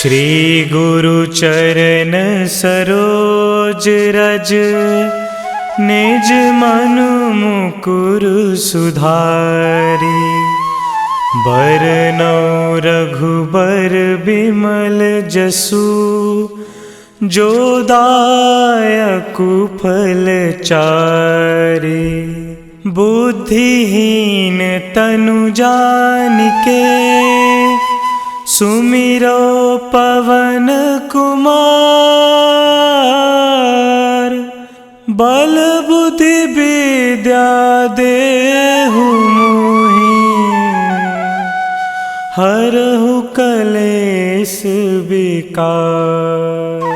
श्री गुरु चरण सरोज रज, निज मनु मुकुर सुधारी। बरनौ रघुबर बिमल जसु, जो दायकु फल चारि। बुद्धिहीन तनु जानिके, सुमिरो पवन कुमार। बल बुद्धि विद्या देहु मोहि, हरहु कलेश विकार।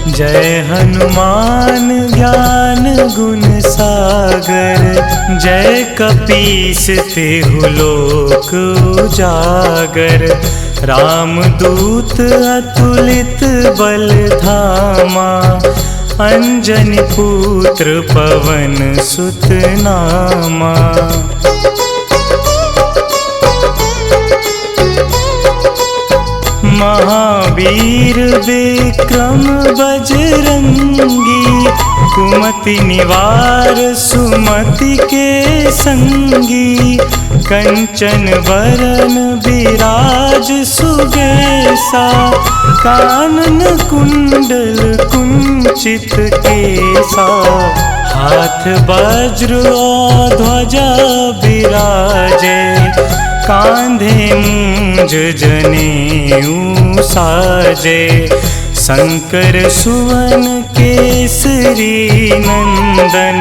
जय हनुमान ज्ञान गुण सागर, जय कपीस तिहु लोक उजागर। रामदूत अतुलित बल धामा, अंजनी पुत्र पवन सुत नामा। महावीर विक्रम बजरंगी, कुमति निवार सुमति के संगी। कंचन वरन विराज सुबेसा, कानन कुंडल कुंचित केसा। हाथ वज्र और ध्वजा विराजे, कांधे मूंज जनेऊ साजे। शंकर सुवन केसरी नंदन,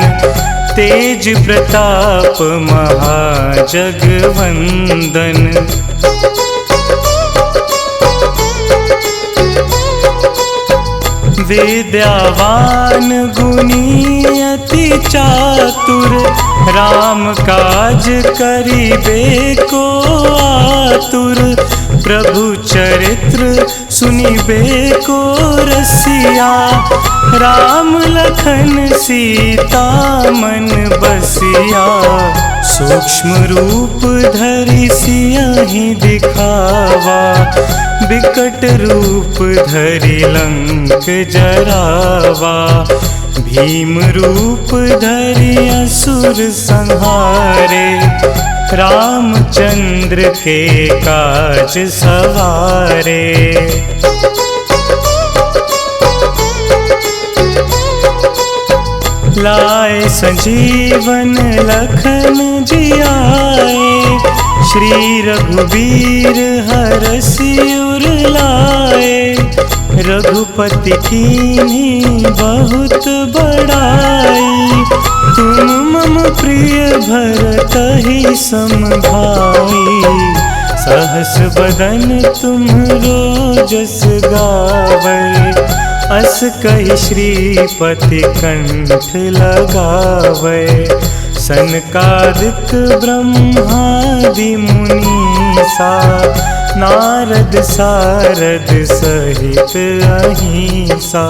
तेज प्रताप महाजगवंदन। विद्यावान गुणी अति चातुर, राम काज करिबे को आतुर। प्रभु चरित्र सुनिबे को रसिया, राम लखन सीता मन बसिया। सूक्ष्म रूप धरि सियहि दिखावा, बिकट रूप धरि लंक जरावा। भीम रूप धरि असुर संहारे, रामचंद्र के काज सवारे। लाए संजीवन लखन जियाए, श्री रघुवीर हरषि उर लाए। रघुपति कीन्ही बहुत बड़ाई, तुम मम प्रिय भरतहि सम भाई। सहस बदन तुम्हरो जस गावै, अस कहि श्रीपति कंठ लगावै। सनकादिक ब्रह्मादि मुनीसा, नारद सारद सहित अहिंसा।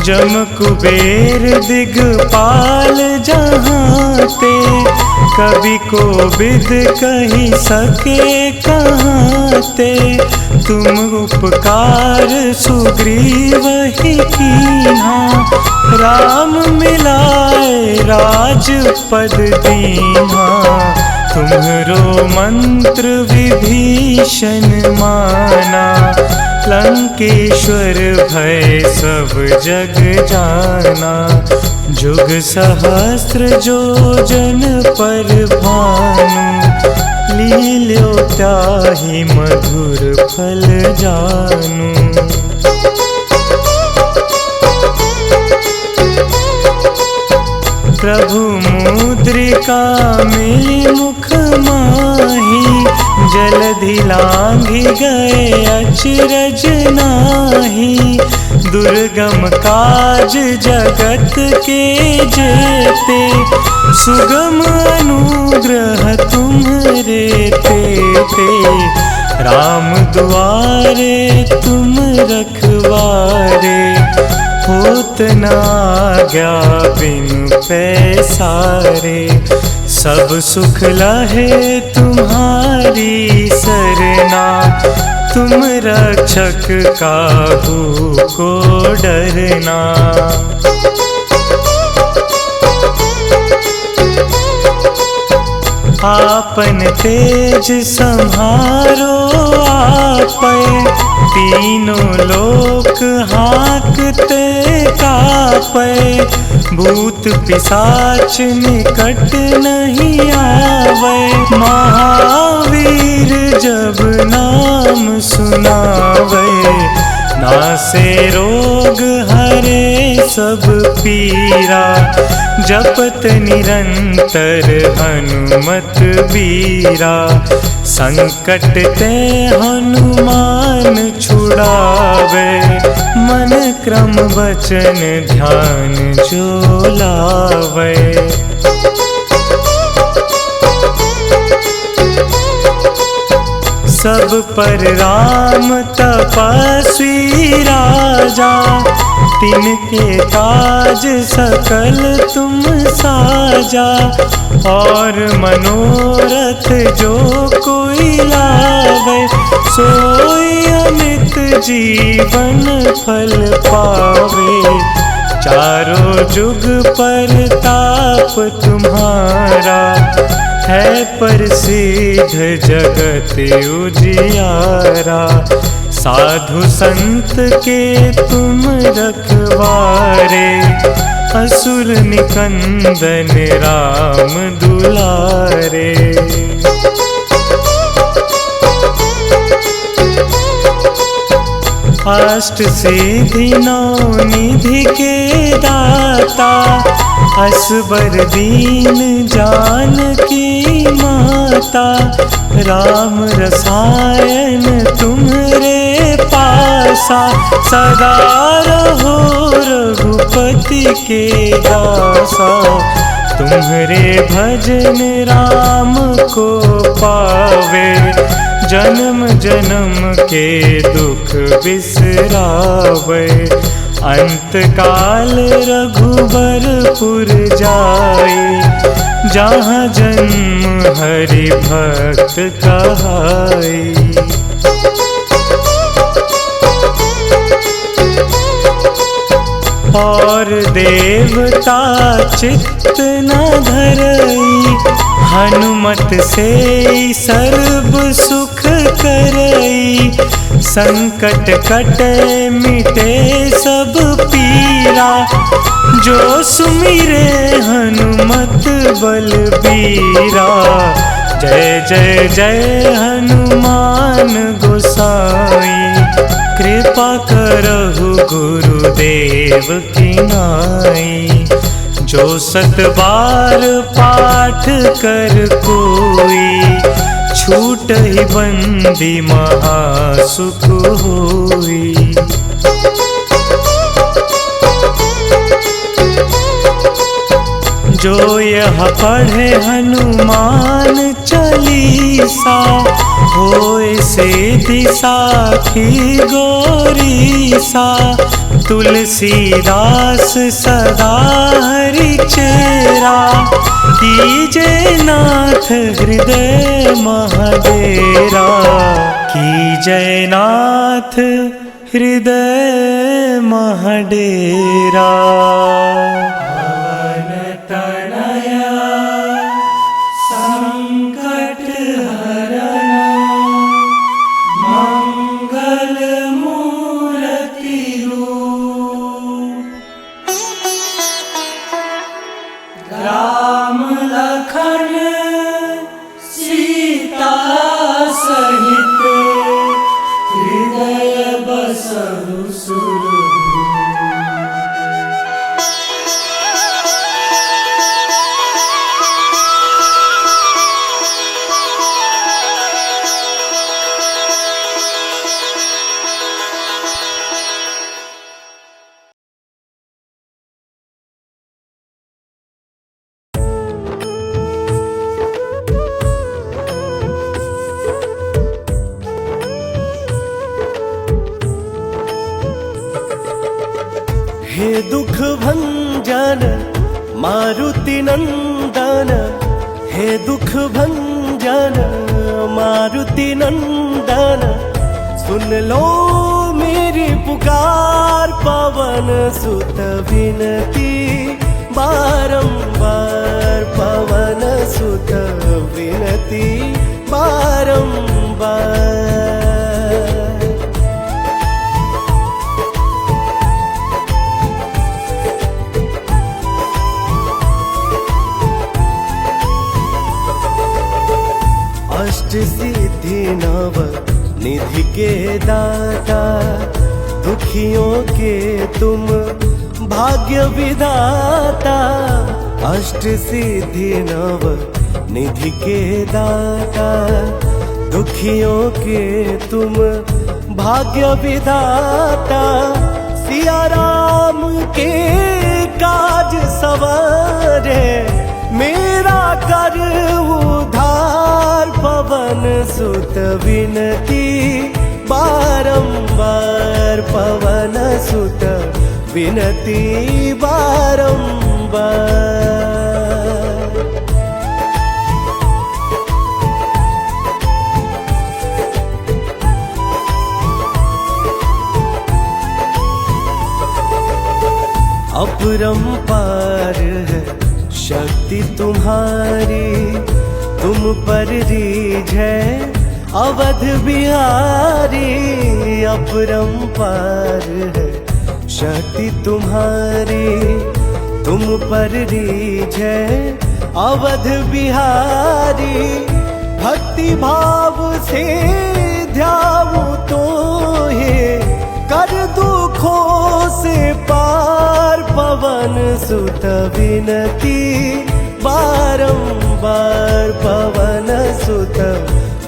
जम कुबेर दिगपाल जहांते, कवि कोविद कहि सके कहांते। तुम उपकार सुग्रीवहि कीन्हा, राम मिलाए राजपद दीन्हा। तुम्हरो मंत्र विभीषण माना, लंकेश्वर भय सब जग जाना। जुग सहस्त्र जो जन पर भानु, लील्यो ताहि मधुर फल जानू। प्रभु मुद्रिका मिली मुख माही, जलधि लांघि गए अचरज नाही। दुर्गम काज जगत के जेते, सुगम अनुग्रह तुम्हरे तेते। राम दुआरे तुम रखवारे, होत न आज्ञा बिनु पैसारे। सब सुख लहे तुम्हारी सरना, तुम रक्षक काहू को डरना। आपन तेज संहारो आपै, तीनों लोक हाँकते कापै। भूत पिशाच निकट नहीं आवे, महावीर जब नाम सुनावे। नासे रोग हरे सब पीरा, जपत निरंतर हनुमत बीरा। संकट ते हनुमान छुड़ावे, मन क्रम वचन ध्यान जो लावे। सब पर राम तपस्वी राजा, तिनके काज सकल तुम साजा। और मनोरथ जो कोई लावे, सोई अमित जीवन फल पावे। चारों जुग परताप तुम्हारा, है प्रसिद्ध जगत उजियारा। साधु संत के तुम रखवारे, असुर निकंदन राम दुलारे। अष्ट सिद्धि नौ निधि के दाता, असबर दीन जानकी माता। राम रसायन तुम्हरे पासा, सदा रहो रघुपति के दासा। तुम्हरे भजन राम को पावे, जन्म जन्म के दुख बिसरावे। अंत काल रघुबरपुर जाई, जहाँ जन्म हरि भक्त कहाई। और देवता चित्त न धरई, हनुमत से सर्व सुख करई। संकट कटे मिटे सब पीरा, जो सुमिरे हनुमत बलबीरा। जय जय जय हनुमान गोसाई, कृपा करहु गुरुदेव की नाई। जो 7 बार पाठ कर कोई, छूटहि बंदी महासुख होई। जो यह पढ़े हनुमान चालीसा, होए सिद्धि साखी गौरीसा। तुलसीदास सदा हरि चेरा, कीजे नाथ हृदय महडेरा। कीजे नाथ हृदय महडेरा। राम लखन सीता सहित, हृदय बसहु सुरभूप। हे दुख भंजन मारुति नंदन, हे दुख भंजन मारुति नंदन, सुन लो मेरी पुकार पवन सुत विनती बारंबार, पवन सुत विनती बारंबार। अष्ट सिद्धि नव निधि के दाता, दुखियों के तुम भाग्य विधाता। अष्ट सिद्धि नव निधि के दाता, दुखियों के तुम भाग्य विधाता। सिया राम के काज सवारे, मेरा कर उधार पवन सुत विनती बारंबार, पवन सुत विनती बारंबार। अपरंपार है शक्ति तुम्हारी, तुम पर रीझ है अवध बिहारी। अपरंपार है शक्ति तुम्हारी, तुम पर रीझ है अवध बिहारी। भक्ति भाव से ध्याऊं तो हे, कर दुखों से पार पवन सुत विनती बारंबार, पवन सुत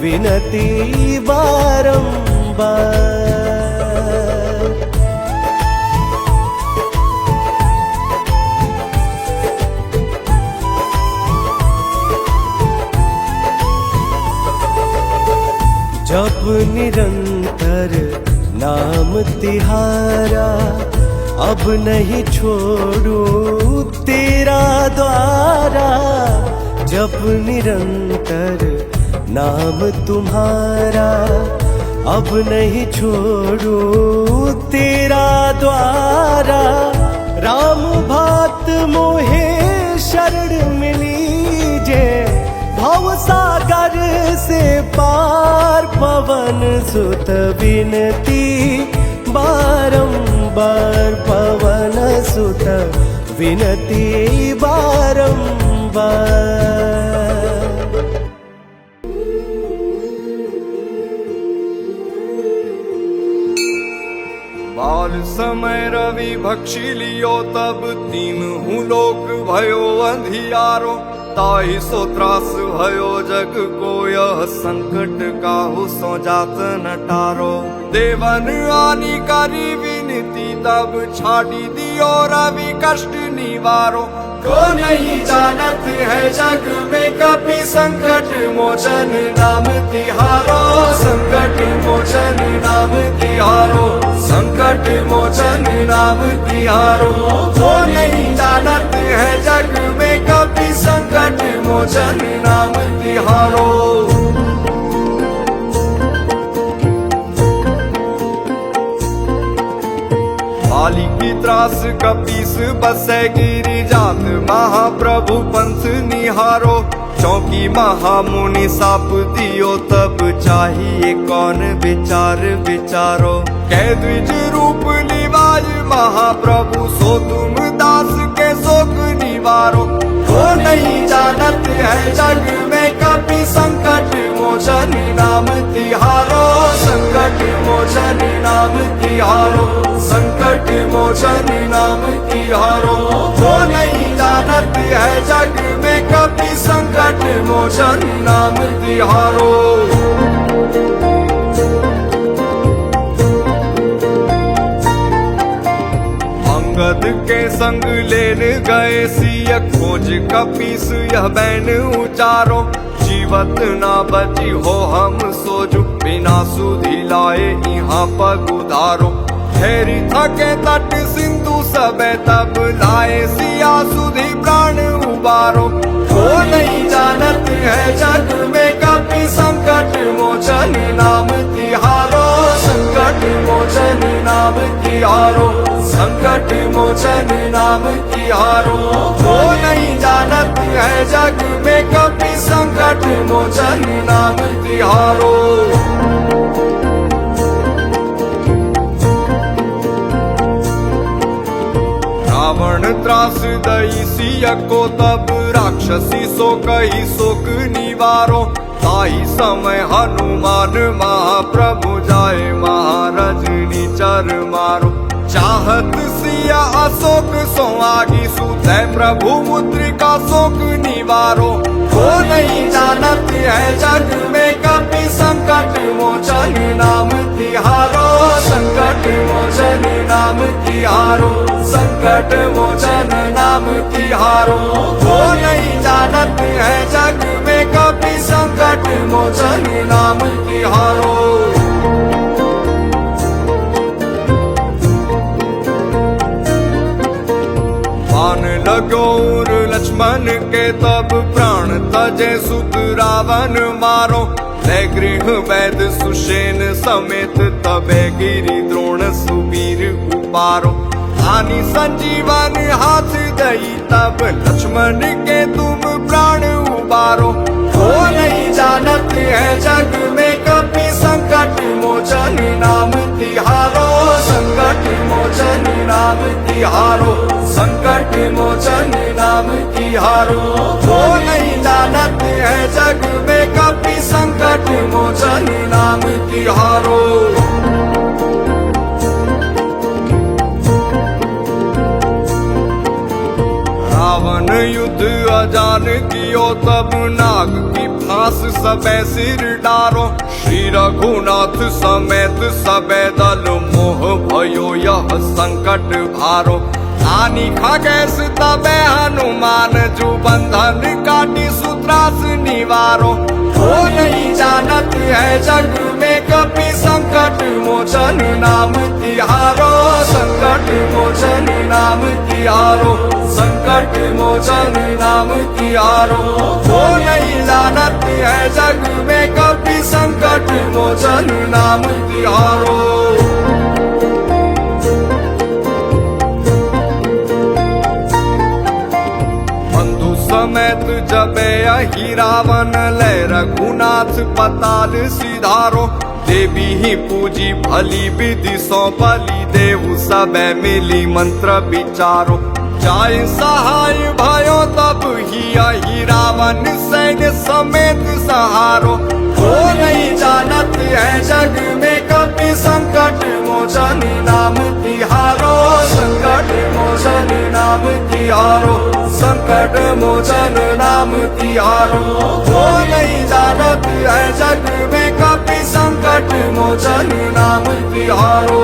विनती बारंबार। जप निरंतर नाम तिहारा, अब नहीं छोड़ू तेरा द्वारा। जप निरंतर नाम तुम्हारा, अब नहीं छोड़ू तेरा द्वारा। राम भक्त मोहे शरण मिलीजे, भव सागर से पार पवन सुत विनती बारंबार, पवन सुत विनती बारंबार। बाल समय रवि भक्षी लियो, तब तीनहु लोक भयो अंधियारो। ताहि सो त्रास भयो जग को, यह संकट काहू सो जात न टारो। देवन आनी करी विनती, तब छाड़ी दियो रवि कष्ट निवारो। को नहीं जानत है जग में कपि, संकट मोचन नाम तिहारो। संकट मोचन नाम तिहारो, संकट मोचन नाम तिहारो। को नहीं जानत है जग में कपि, संकट मोचन नाम तिहारो। बाली की त्रास कपीस बसे गिरी जात, महाप्रभु पंथ निहारो। चौकी महामुनि साप दियो, तब चाहिए कौन विचार विचारो। कह द्विज रूप निवाज महाप्रभु, सो तुम दास के शोक निवारो। को नहीं जानत है जग में कपि, संकट मोचन नाम तिहारो। संकट मोचन नाम तिहारो, संकट मोचन नाम तिहारो। को नहीं जानत है जग में कपि, संकट मोचन नाम तिहारो। अंगद के संग लेन गए सिय, खोज कपीस यह बैन उचारो। जीवत ना बची हो हम सोजु, बिना सुधि लाए यहाँ पग उधारो। ठहरी थके तट सिंधु सबे तब लाए सिया सुधी प्राण उबारो। वो नहीं जानत है जग में कभी संकट मोचन नाम तिहारो, संकट मोचन नाम तिहारो, संकट मोचन नाम तिहारो। वो नहीं जानत है जग में कभी संकट मोचन नाम तिहारो। रावण त्रास दई सिया को तब राक्षसी सो कही शोक निवारो। ताई समय हनुमान महाप्रभु जाए महारजनी चर मारो। चाहत सिया अशोक सो आगी सुते प्रभु मुद्रिका शोक निवारो। वो नहीं जानत है जग में कभी संकट मोचन नाम तिहारो, संकट मोचन नाम तिहारो, संकट मोचन नाम तिहारो। वो नहीं जानत है जग में कभी संकट मोचन नाम तिहारो। बाण लगोर लक्ष्मण के तब प्राण तजे सुत रावण मारो। ले गृह वैद सुषेण समेत तबे गिरि द्रोण सुवीर उपारो। आनी संजीवन हाथ दई तब लक्ष्मण के तुम प्राण उबारो। वो नहीं जानत है जग में कभी संकट मोचन नाम तिहारो, संकट मोचन नाम तिहारो, संकट मोचन नाम तिहारो। वो नहीं जानत है जग में कभी संकट मोचन नाम तिहारो। रावण युद्ध अजान कियो तब नाग की फांस सबे सिर डारो। श्री रघुनाथ समेत सबे दल मोह भयो यह संकट भारो। आनी खगेश तबे हनुमान जू बंधन काटी सूत्रास निवारो। वो नहीं जानत है जग में कभी संकट मोचन नाम तिहारो, संकट मोचन नाम तिहारो, संकट मोचन नाम तिहारो। वो नहीं जानत है जग में कभी संकट मोचन नाम तिहारो। समेत जबे अहि रावण ले रघुनाथ पताल सिधारो। देवी ही पूजी भली विधि सौ बलि देहु सबे मिली मंत्र विचारो। जाय सहाय भयो तब ही अहि रावण सैन्य समेत सहारो। वो नहीं जानत है जग में कभी संकट मोचन नाम तिहारो, संकट मोचन नाम तिहारो, संकट मोचन नाम तिहारो। वो नहीं जानत है जग में कभी संकट मोचन नाम तिहारो।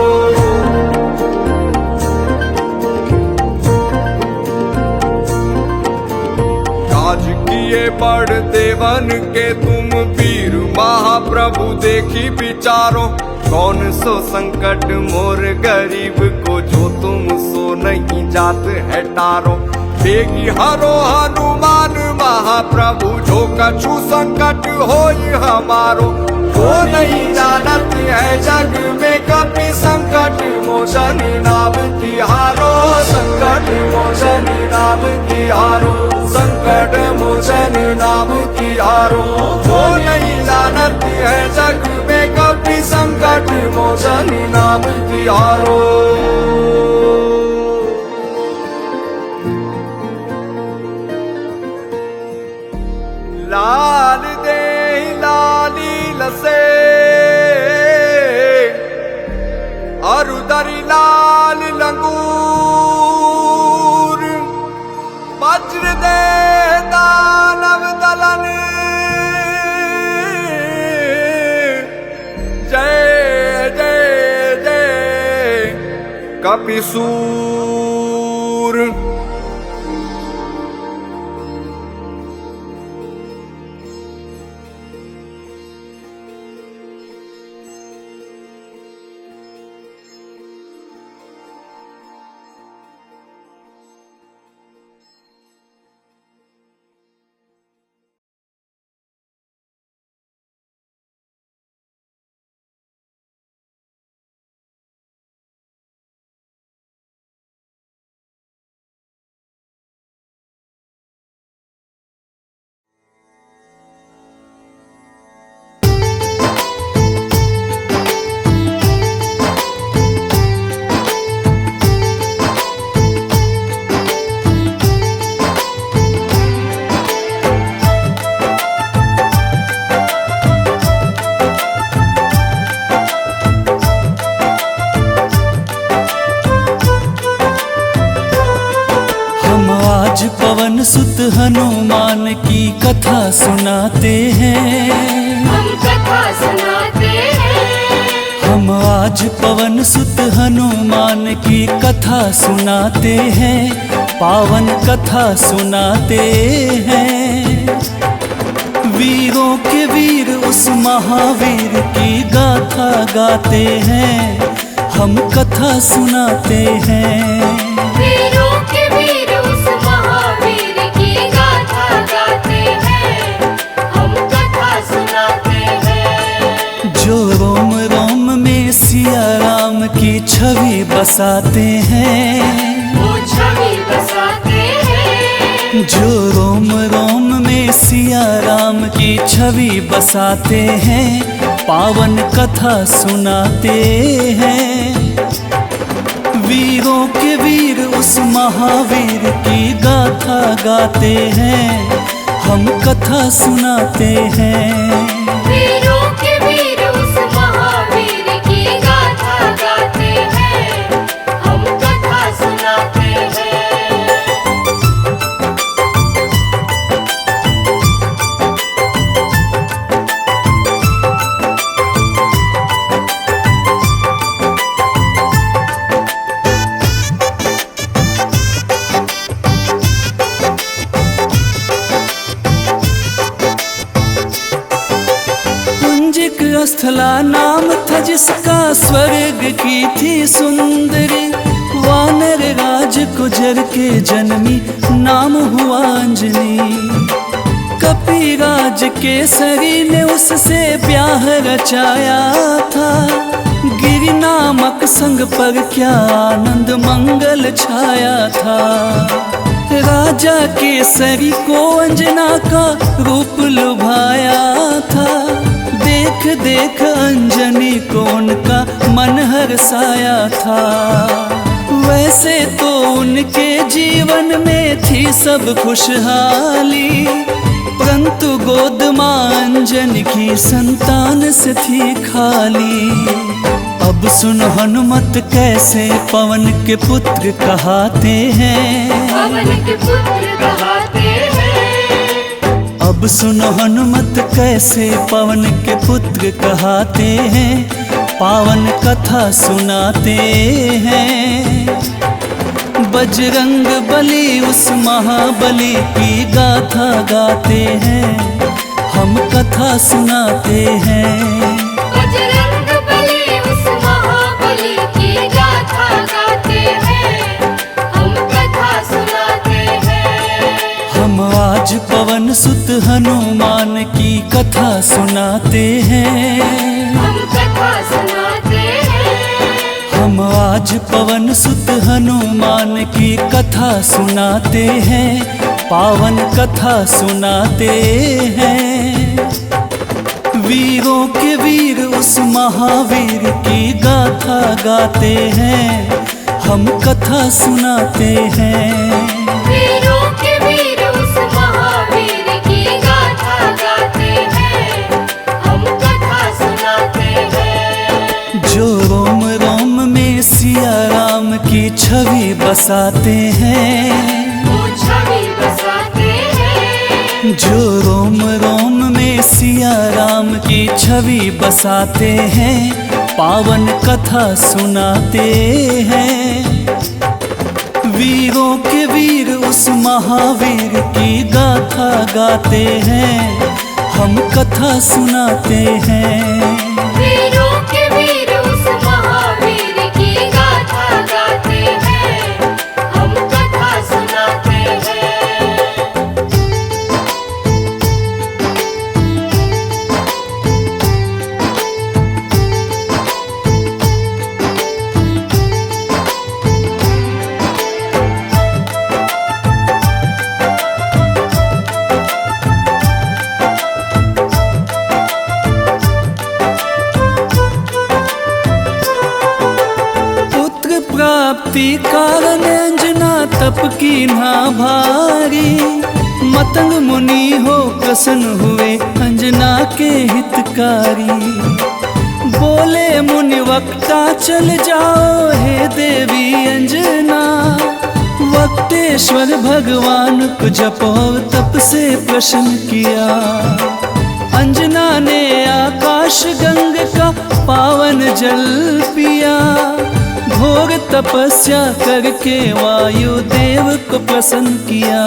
काज किए बड़ देवन के तुम वीर महाप्रभु देखी विचारो। कौन सो संकट मोर गरीब को जो तुम सो नहीं जात है टारो। बेगी हरो हनुमान महाप्रभु जो कछु संकट होई हमारो। वो नहीं जानत है जग में कभी संकट मोचन नाम तिहारो, संकट मोचन नाम तिहारो, संकट मोचन नाम तिहारो। वो नहीं जानत है जग में कभी संकट मोचन नाम तिहारो। लाल दे लाली लसे अरुदरी लाल लंगूर। वज्र दे दानव दलन जय जय जय कपिसूर। आज पवन सुत हनुमान की कथा सुनाते हैं। हम कथा सुनाते हैं। हम आज पवन सुत हनुमान की कथा सुनाते हैं, पावन कथा सुनाते हैं। वीरों के वीर उस महावीर की गाथा गाते हैं, हम कथा सुनाते हैं। वीरों के वीर उस महावीर की गाथा गाते हैं, हम कथा सुनाते हैं। जो रोम रोम में सिया राम की छवि बसाते हैं, वो छवि बसाते हैं। जो रोम रोम में सिया राम की छवि बसाते हैं, पावन कथा सुनाते हैं। वीरों के वीर उस महावीर की गाथा गाते हैं, हम कथा सुनाते हैं। वीरों के वीर उस महावीर की गाथा गाते हैं, हम कथा सुनाते हैं। स्थला नाम था जिसका, स्वर्ग की थी सुंदरी। वानर राज गुजर के जन्मी, नाम हुआ अंजनी। कपिराज केसरी ने उससे ब्याह रचाया था, गिरि नामक संग पर क्या आनंद मंगल छाया था। राजा केसरी को अंजना का रूप लुभाया था, देख देख अंजनी को उनका मन हर्षाया था। वैसे तो उनके जीवन में थी सब खुशहाली, परंतु गोद मां अंजनी की संतान से थी खाली। अब सुन हनुमत कैसे पवन के पुत्र कहाते हैं, पवन के पुत्र कहाते हैं। अब सुनो हनुमत कैसे पवन के पुत्र कहाते हैं, पावन कथा सुनाते हैं। बजरंग बली उस महाबली की गाथा गाते हैं, हम कथा सुनाते हैं। बजरंग बली उस महाबली की गाथा गाते हैं, हम कथा सुनाते हैं। हम आज पवन सुत हनुमान की कथा सुनाते हैं। हम कथा सुनाते हैं। हम आज पवन सुत हनुमान की कथा सुनाते हैं, पावन कथा सुनाते हैं। वीरों के वीर उस महावीर की गाथा गाते हैं, हम कथा सुनाते हैं। वीरों के वीर उस महावीर की गाथा गाते हैं, हम कथा सुनाते हैं। जो रोम रोम में सिया राम की छवि बसाते हैं, वो छवि बसाते हैं। जो रोम रोम में सिया राम की छवि बसाते हैं, पावन कथा सुनाते हैं। वीरों के वीर उस महावीर की गाथा गाते हैं, हम कथा सुनाते हैं। वीरों के वीर उस महावीर की गाथा गाते हैं, हम कथा सुनाते हैं। प्राप्ति कारण अंजना तप की ना भारी। मतंग मुनि हो प्रसन्न हुए अंजना के हितकारी। बोले मुनि वक्ता चल जाओ हे देवी अंजना, वक्तेश्वर ईश्वर भगवान को जप और तप से प्रसन्न किया। अंजना ने आकाश गंग का पावन जल पिया। घोर तपस्या करके वायु देव को प्रसन्न किया।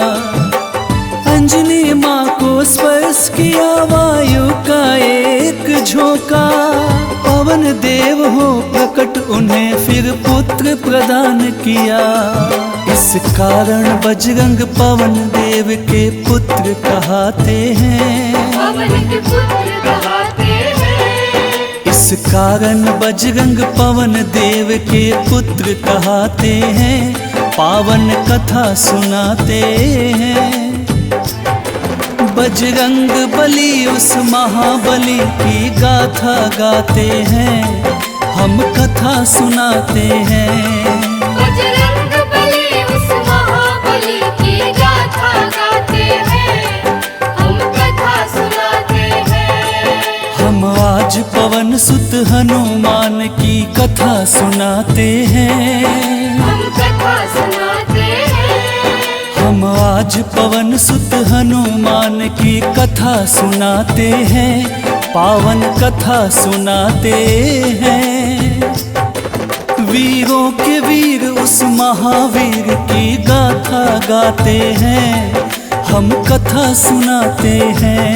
अंजनी माँ को स्पर्श किया वायु का एक झोंका। पवन देव हो प्रकट उन्हें फिर पुत्र प्रदान किया। इस कारण बजरंग पवन देव के पुत्र कहते हैं। पवन के पुत्र कहते हैं। इस कारण बजरंग पवन देव के पुत्र कहते हैं। पावन कथा सुनाते हैं। बजरंग बली उस महाबली की गाथा गाते हैं। हम कथा सुनाते हैं। बजरंग बली उस महाबली की गाथा गाते हैं। हम कथा सुनाते हैं। हम आज पवन सुत हनुमान की कथा सुनाते हैं। हम कथा सुनाते हैं। हम आज पवन सुत हनुमान की कथा सुनाते हैं। पावन कथा सुनाते हैं। वीरों के वीर उस महावीर की गाथा गाते हैं। हम कथा सुनाते हैं।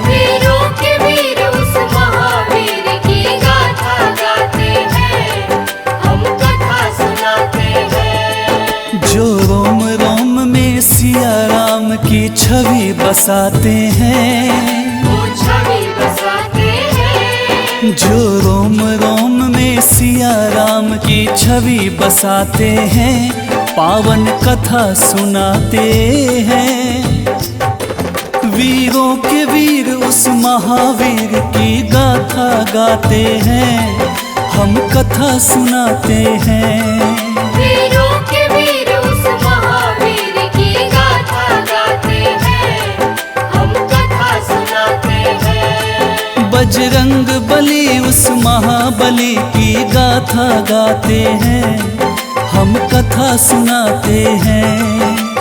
वीरों के वीर उस महावीर की गाथा गाते हैं। हम कथा सुनाते हैं। जो रोम रोम में सिया राम की छवि बसाते हैं। वो छवि बसाते हैं। जो रोम रोम में सिया राम की छवि बसाते हैं। पावन कथा सुनाते हैं। वीरों के वीर उस महावीर की गाथा गाते हैं। हम कथा सुनाते हैं। वीरों के वीर उस महावीर की गाथा गाते हैं। हम कथा सुनाते हैं। बजरंग बली उस महाबली की गाथा गाते हैं। हम कथा सुनाते हैं।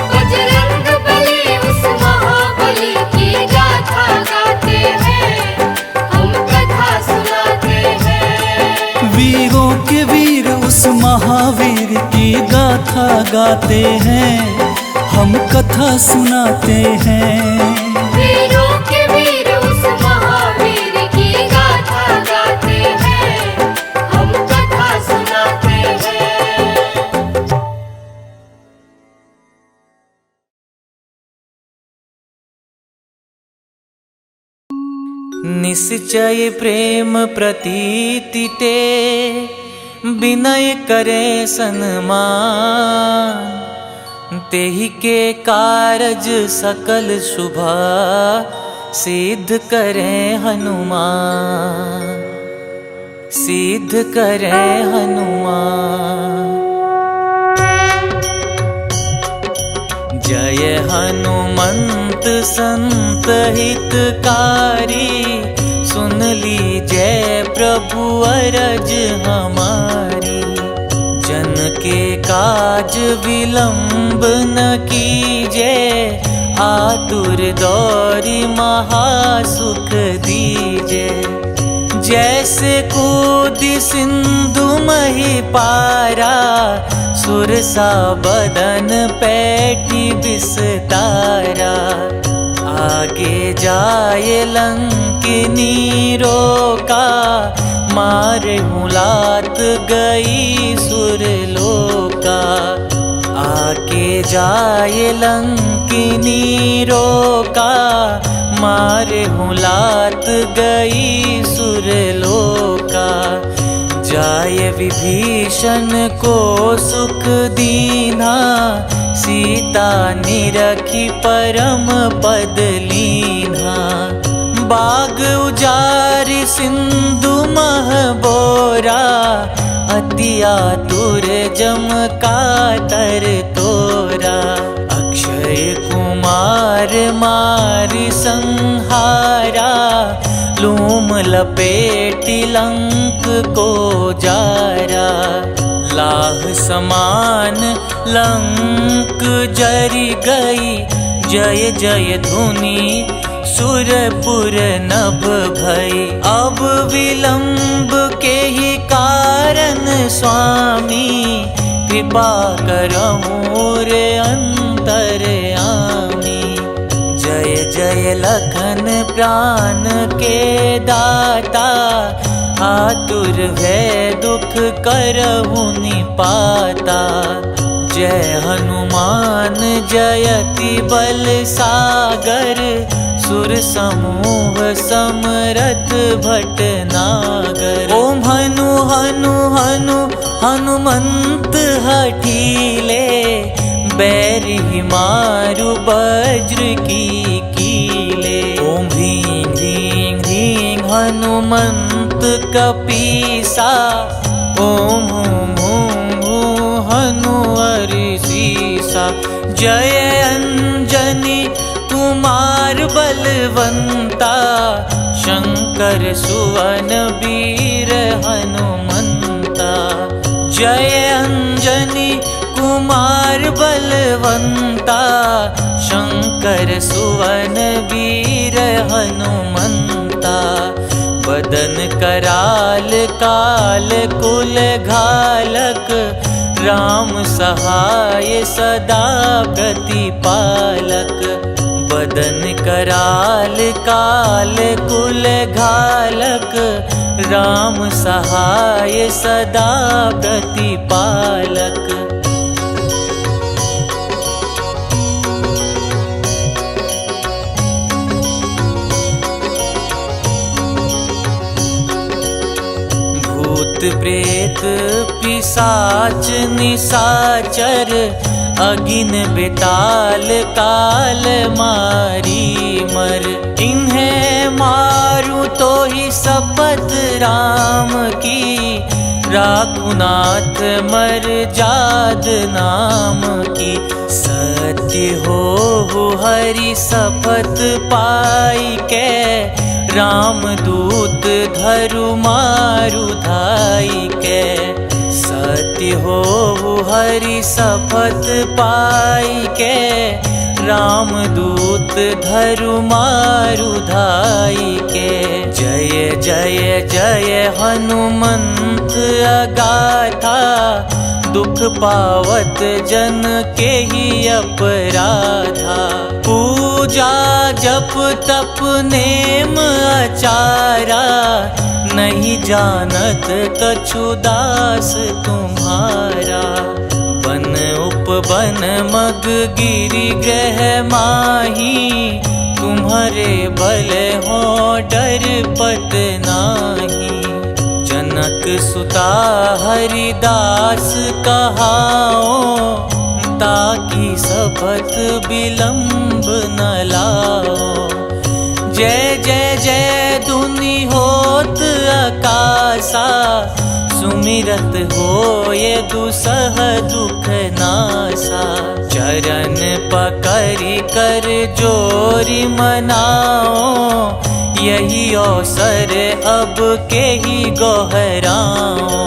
बजरंग बली उस महाबली की गाथा गाते हैं। हम कथा सुनाते हैं। वीरों के वीर उस महावीर की गाथा गाते हैं। हम कथा सुनाते हैं। वीरों के वीर उस महावीर की गाथा गाते हैं। हम कथा सुनाते हैं। निश्चय प्रेम प्रतीति ते विनय करे सन्मान। तेहि के कारज सकल शुभ सिद्ध करे हनुमान। सिद्ध करे हनुमान। जय हनुमंत संत हितकारी। सुन लीजय प्रभु अरज हमारी। जन के काज विलंब न कीजे। आतुर दौरी महासुख दीजे। जैसे कूदी सिंधु मही पारा। सुरसा बदन पैठी विस्तारा। आगे जाए लंकिनी रोका। मारे मुलात गई सुरलोका। आगे जाए लंकिनी रोका। मारे मुलात गई सुरलोका। जाय विभीषण को सुख दीना। सीता निरखी परम पद लीना। बाग उजारि सिंधु मह बोरा। अति आतुर जम कातर तोरा। अक्षय कुमार मारि संहारा। लूम लपेटि लंक को जारा। लाह समान लंक जरी गई, जय जय धुनि सुरपुर नभ भई। अब विलंब के ही कारण स्वामी, कृपा करहु रे अंतरयामी। जय जय लखन प्राण के दाता, आतुर भय दुख करहु निपाता। जय हनुमान जयति बल सागर, सुर समूह समरथ भटनागर। ओम हनु हनु हनु हनुमंत हठीले, बैरि मारु वज्र की कीले। ओम ह्रीं ह्रीं ह्रीं हनुमंत कपीसा, ओम हूं हूं हूं हनु हरिसीसा। जय अंजनी कुमार बलवंता, शंकर सुवन वीर हनुमंता। जय अंजनी कुमार बलवंता, शंकर सुवन वीर हनुमंता। बदन कराल काल कुल घालक, राम सहाय सदा प्रतिपालक। बदन कराल काल कुल घालक, राम सहाय सदा प्रतिपालक। भूत प्रेत पिशाच निशाचर, अगिन बेताल काल मारी मर। इन्हें मारू तो ही शपथ राम की, राखुनाथ मर जाद नाम की। सत्य हो हरि शपथ पाई के, राम दूत धरु मारु धाई के। सत्य हो हरि शपथ पाई के, राम दूत धरु मारु धाई के। जय जय जय हनुमंत अगाथा, दुख पावत जन के ही अपराधा। पूजा जप तप नेम आचारा, नहीं जानत कछु दास तुम्हारा। बन उपवन मग गिरि ग्रह माही, तुम्हारे बल हो डर पत नाही। जनक सुता हरिदास कहाओ, ताकि शपथ विलंब न लाओ। जय जय जय धुनि होत आकाशा, सुमिरत हो ये दुसह दुख नासा। चरण पकड़ि कर जोरि मनाओ, यही अवसर अब के ही गोहराओ।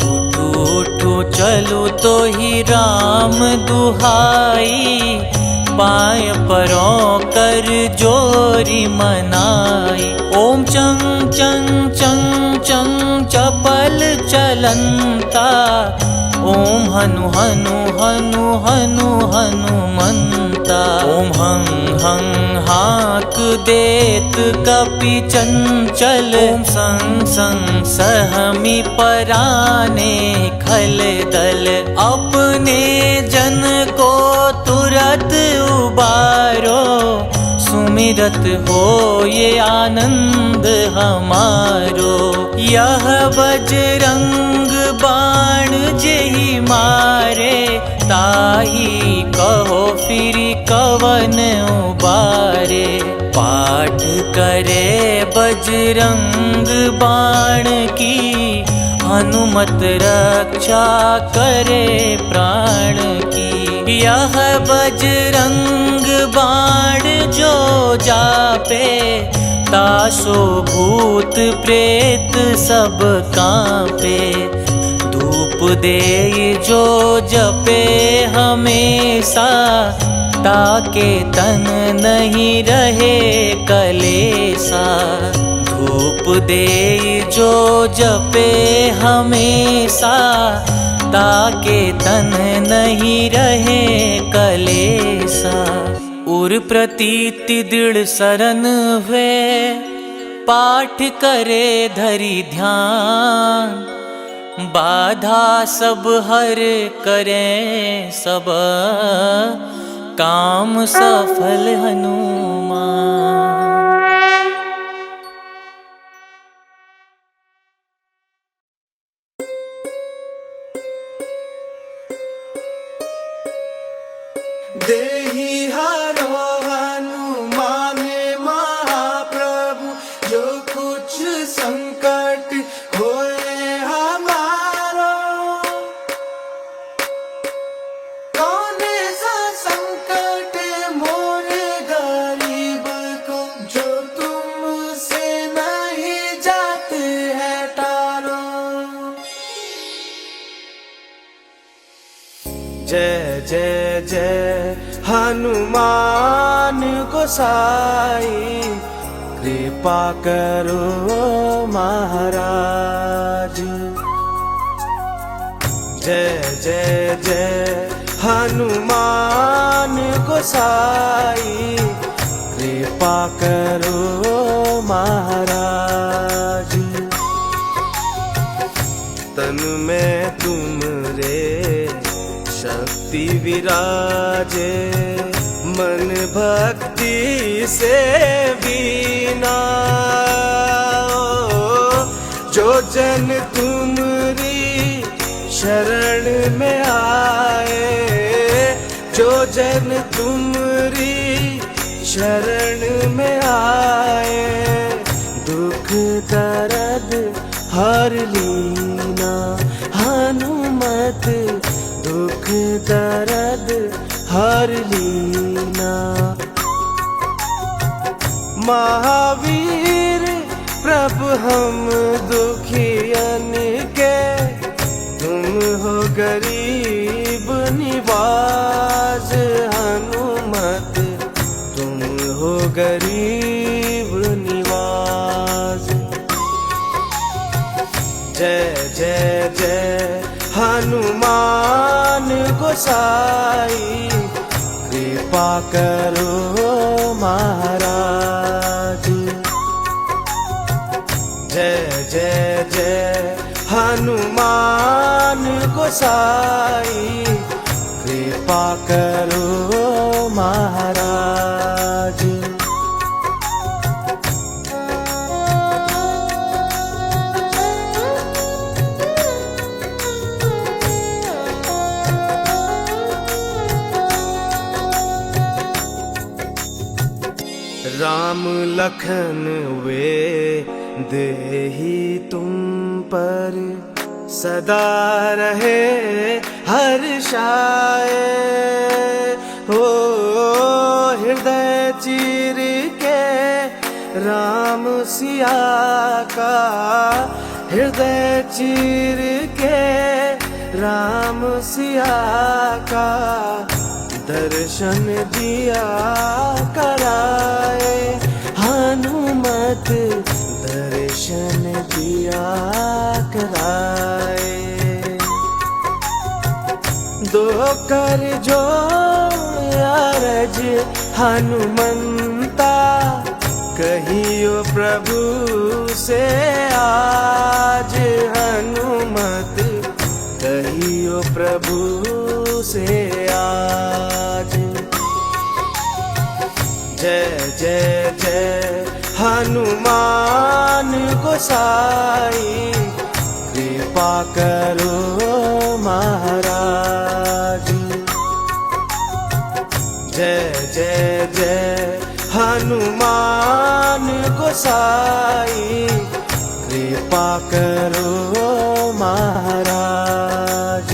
उठू उठू चलू तो ही राम दुहाई, पाय परों कर जोरी मनाई। ओम चंग चंग चंग चंग चपल चलंता, ओम हनु हनु हनु हनु हनुमंता। ओम हं हं हाक देत कपि चंचल, ओम संग संग सहमी पराने खल दल। अपने जन को तुरत उबारो, सुमिरत हो ये आनंद हमारो। यह बजरंग बाण जेहि मारे, ताही कहो फिर कवन उबारे। पाठ करे बजरंग बाण की, हनुमत रक्षा करे प्राण की। यह बजरंग बाण जो जापे, तासो भूत प्रेत सब कांपे। धूप देई जो जपे हमेशा, ताके तन नहीं रहे कलेसा। धूप देई जो जपे हमेशा, ताके तन नहीं रहे कलेसा। उर प्रतीति दृढ़ सरन हुए, पाठ करे धरि ध्यान। बाधा सब हर करे सब, काम सफल हनुमान। देहि हरो हनुमान महाप्रभु, जो कुछ संकट होए हमारो। कौन सा संकट मोरे गरीब को, जो तुमसे नहीं जाते है टारो। जय जय जय हनुमान गोसाई, कृपा करो महाराज। जय जय जय हनुमान गोसाई, कृपा करो महाराज। तन में तुमरे शक्ति विराजे, मन भक्ति से बीना। जो जन तुमरी शरण में आए, जो जन तुमरी शरण में आए, दुख दर्द हर लीना। हनुमत दुख दर्द हर लीना। महावीर प्रभु हम दुखियन के, तुम हो गरीब निवाज। हनुमत तुम हो गरीब निवाज। जय जय जय हनुमान गोसाई, कृपा करो महाराज। जय जय जय हनुमान गोसाई, कृपा करो महाराज। राम लखन वे देहि तुम पर, सदा रहे हर्षाए। हो हृदय चीर के राम सिया का, हृदय चीर के राम सिया का, दर्शन दिया कराए। हनुमत दर्शन दिया कराए। दो कर जो अरज हनुमंता, कहियो प्रभु से आज। हनुमत कहियो प्रभु से आज। जय जय जय हनुमान गोसाई, कृपा करो महाराज। जय जय जय हनुमान गोसाई, कृपा करो महाराज।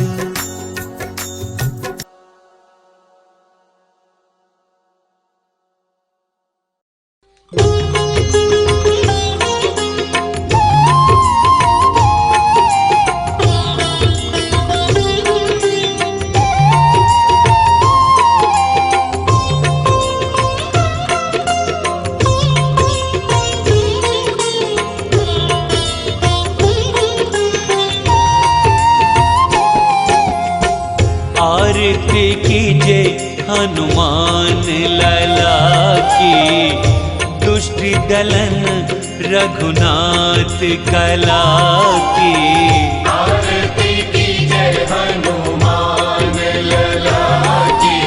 आरती कीजे हनुमान लला की, दुष्ट दलन रघुनाथ कला की। आरती कीजे हनुमान लला की,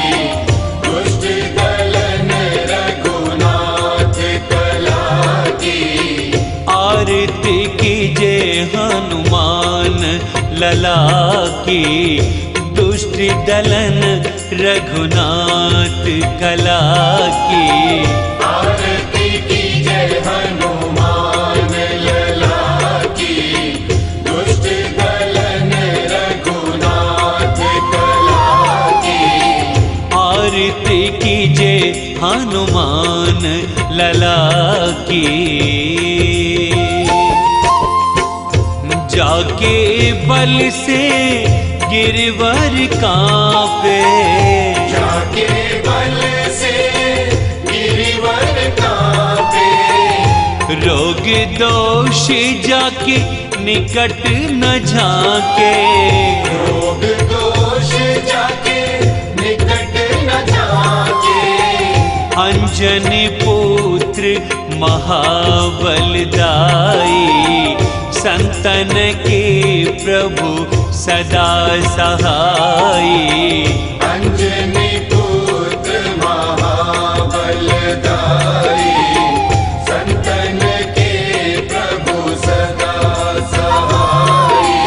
दुष्ट दलन रघुनाथ कला की। आरती कीजे हनुमान लला की, दुष्ट दलन रघुनाथ कला की। आरती कीजे हनुमान लला की, दुष्ट दलन रघुनाथ कला की। आरती कीजे हनुमान लला की। जाके बल से गिरवर कांपे, जाके बल से गिरवर कांपे। रोग दोष जाके निकट न झाके, रोग दोष जाके निकट न झाके। अंजनी पुत्र महाबलदाई, संतन के प्रभु सदा सहाई। अंजनी पुत्र महाबलदाई, संतन के प्रभु सदा सहाई।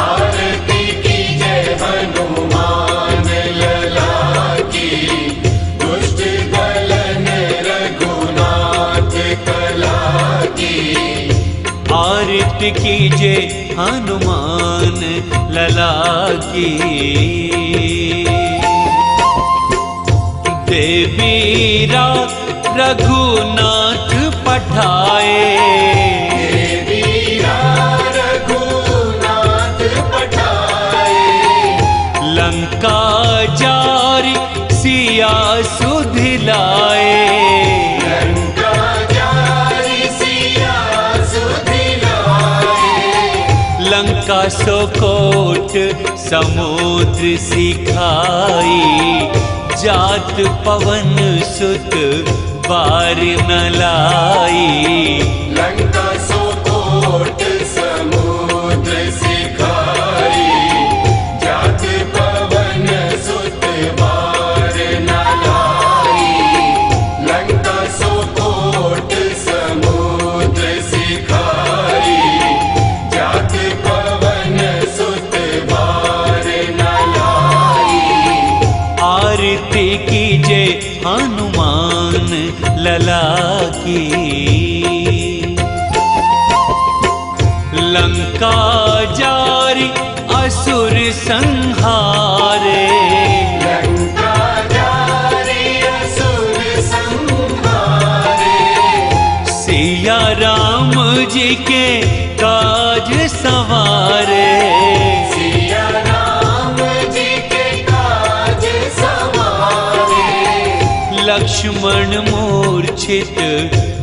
आरती कीजे हनुमान लला की, दुष्ट दलन रघुनाथ कला की। आरती कीजे हनुमान लला की। देवीरा रघुनाथ पठाए, देवीरा रघुनाथ पठाए। लंका जारी सिया सुधिलाए, लंका जारी सिया सुधिलाए। लंका सोकोट समुद्र सिखाई, जात पवन सुत बार न लाई। लंका सोकोट समुद्र सिखाई, जात पवन सुत बार न लाई। लंका सोकोट समुद्र सिखाई, जात पवन सुत बार न लाई। आरती कीजे हनुमान लला की। लंका जारी असुर संहारे, लंका जारी असुर संहारे। सिया राम जी के काज सवारे, सिया राम जी के काज सवारे। लक्ष्मण मूर्छित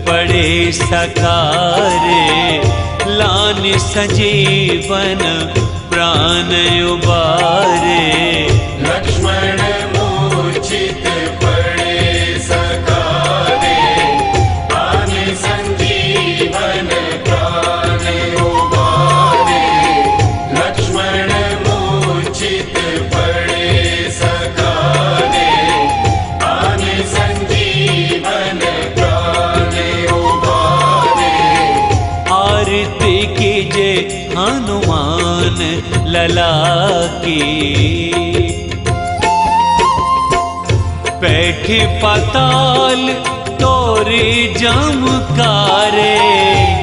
पड़े सकारे, लान संजीवन प्राण उबारे। लक्ष्मण मूर्छित पड़े सकारे, प्राण संजीवन प्राण उबारे। लक्ष्मण मूर्छित पड़े सकारे, प्राण संजीवन प्राण उबारे। आरती कीजे हनुमान लला की। बैठे पाताल तोरे जमकारे,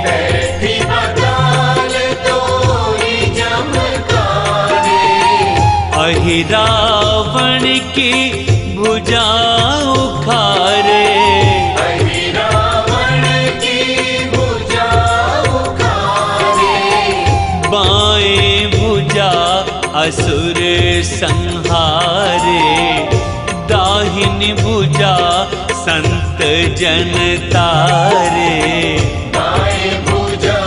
बैठी पाताल तोरी जमकारे। अहि रावण की भुजा उखारे, अहि रावण की भुजा उखारे। बाएं भुजा असुर संहारे, दाहिनी भुजा संत जन तारे। दाएं भुजा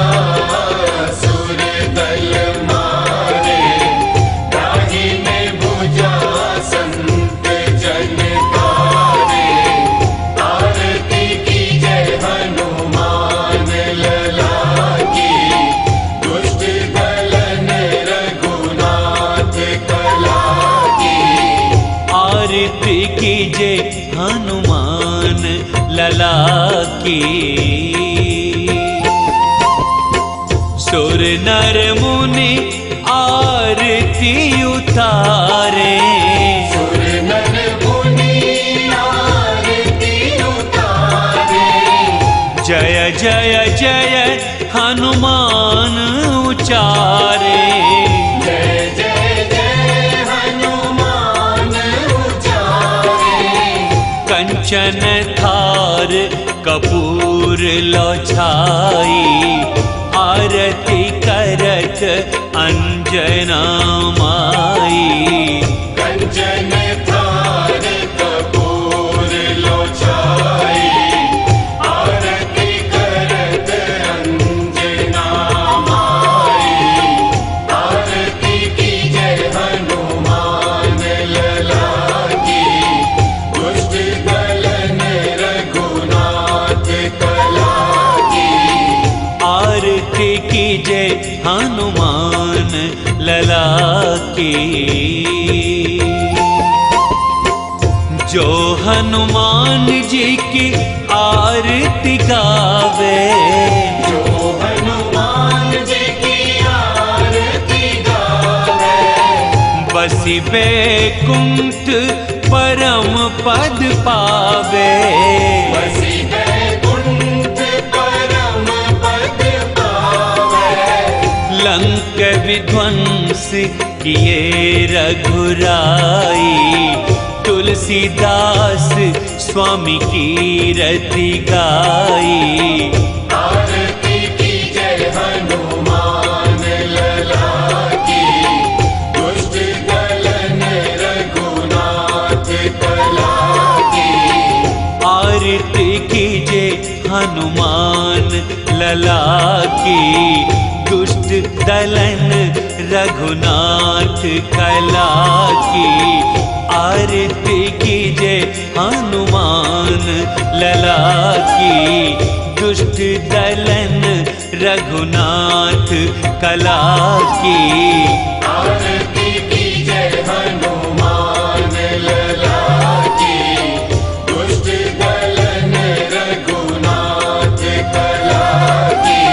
असुर दल मारे, दाहिने भुजा कीजे हनुमान लला की। सुर नर मुनि आरती उतारे, सुर नर मुनि आरती उतारे। जय जय जय हनुमान उचारे। जय जय जय हनुमान उचारे। कंचन थार कपूर लो छाई, आरती करत अंजना माई। कंचन थार कपूर लो छाई, आरती करत अंजना माई। आरती कीजे हनुमान लला की, दुष्ट दलन रघुनाथ कला की। आरती कीजे हनुमान लला की। जो हनुमान जी की आरती गावे, जो हनुमान जी की आरती गावे। बसी बैकुंठ परम पद पावे। बसी बैकुंठ परम पद पावे। लंक विध्वंस किए रघुराई, तुलसीदास स्वामी की रति गाई। आरती कीजे हनुमान लला की, दुष्ट दलन रघुनाथ कला की। आरती कीजे हनुमान लला की, दुष्ट दलन रघुनाथ कला की। आरती कीजे हनुमान लला की, दुष्ट दलन रघुनाथ कला की। आरती कीजे हनुमान लला की, दुष्ट दलन रघुनाथ कला की।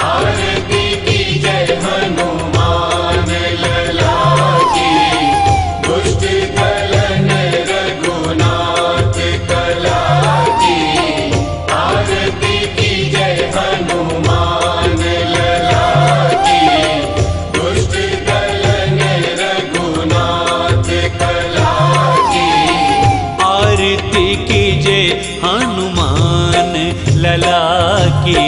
आरती कीजे हनुमान लला की, दुष्ट दलन रघुनाथ कला की। आरती कीजे हनुमान लला की, दुष्ट दलन रघुनाथ कला की। आरती कीजे हनुमान लला की।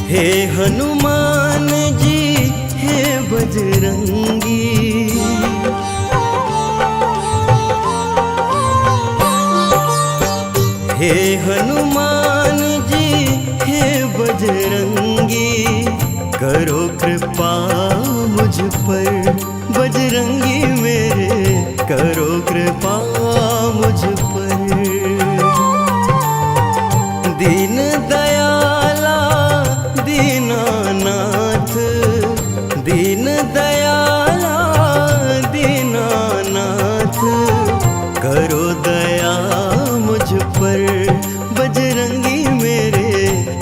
हे हनुमान जी हे बजरंगी, हे हनुमान जी हे बजरंगी। करो कृपा मुझ पर बजरंगी मेरे, करो कृपा मुझ पर। दीन दयाला दीनानाथ, दीन दयाला दीनानाथ। करो दया मुझ पर बजरंगी मेरे,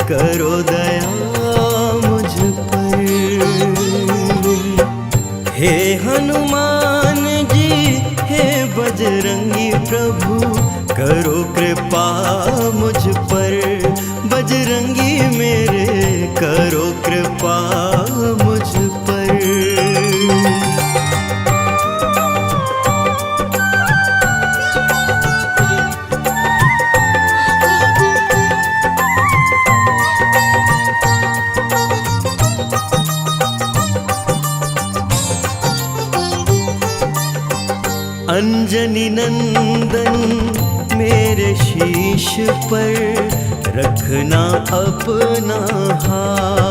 करो दया मुझ पर। हे हनुमान जी हे बजरंगी प्रभु, करो कृपा मुझ पर बजरंगी मेरे, करो कृपा मुझ पर। अंजनी नंदन मेरे शीश पर, रखना अपना हाथ।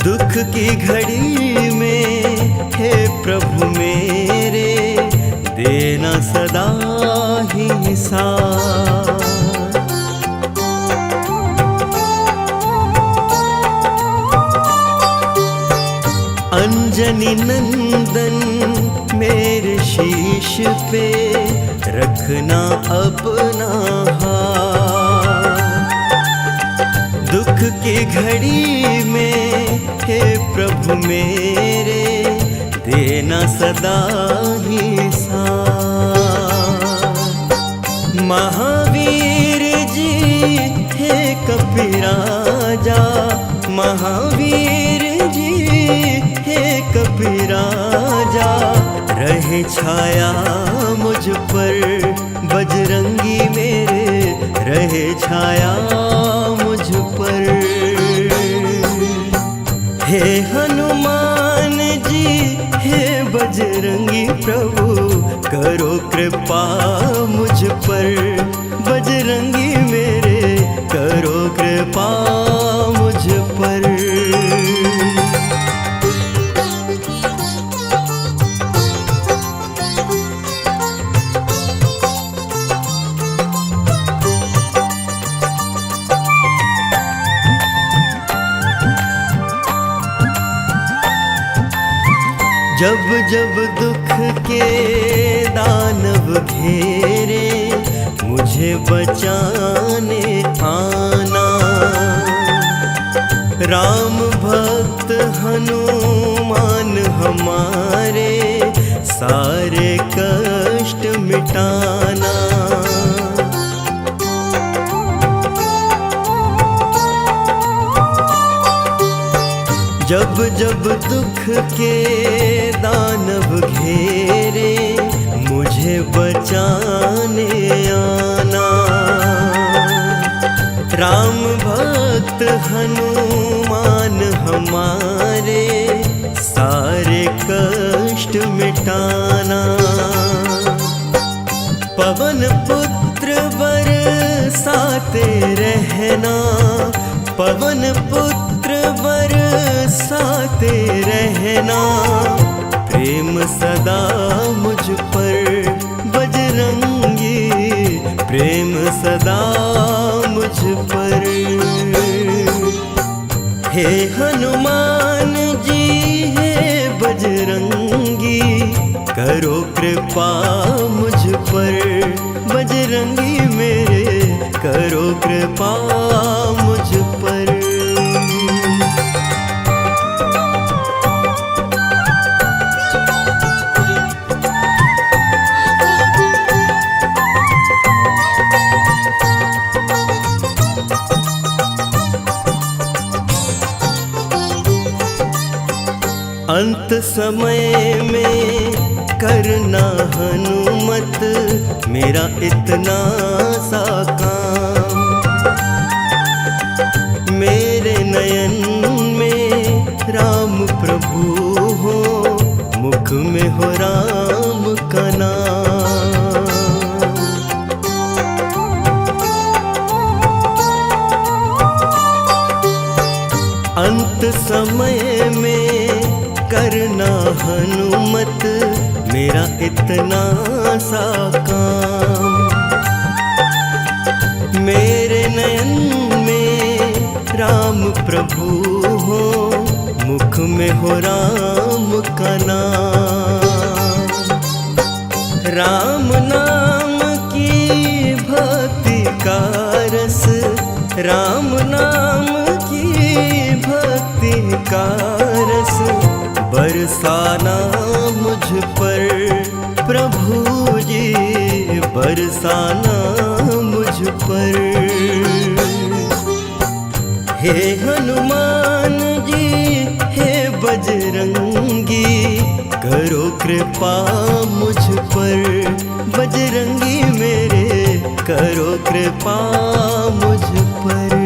दुख की घड़ी में हे प्रभु मेरे देना सदा ही साथ। अंजनी नंदन मेरे शीश पे रखना अपना हाथ। दुख की घड़ी में हे प्रभु मेरे देना सदा ही साथ। महावीर जी हे कपिराजा, महावीर जी हे कपिराजा, रहे छाया मुझ पर बजरंगी मेरे, रहे छाया मुझ पर। हे हनुमान जी हे बजरंगी प्रभु, करो कृपा मुझ पर, बजरंगी मेरे करो कृपा मुझ पर। जब जब दुख के दानव घेरे, मुझे बचाने आना। राम भक्त हनुमान हमारे, सारे कष्ट मिटाना। जब जब दुख के दानव घेरे, मुझे बचाने आना। राम भक्त हनुमान हमारे, सारे कष्ट मिटाना। पवन पुत्र बरसाते रहना, पवन पुत्र बरसाते रहना। प्रेम सदा मुझ पर बजरंगी, प्रेम सदा मुझ पर। हे हनुमान जी हे बजरंगी, करो कृपा मुझ पर, बजरंगी मेरे करो कृपा मुझ पर। अंत समय में करना हनुमत, मेरा इतना सा काम। मेरे नयन में राम प्रभु हो, मुख में हो राम का नाम। अंत समय में करना हनुमत, मेरा इतना सा काम। मेरे नयन में राम प्रभु हो, मुख में हो राम का नाम। राम नाम की भक्ति का रस, राम नाम की भक्ति का रस, बरसाना मुझ पर प्रभु जी, बरसाना मुझ पर। हे हनुमान जी हे बजरंगी, करो कृपा मुझ पर, बजरंगी मेरे करो कृपा मुझ पर।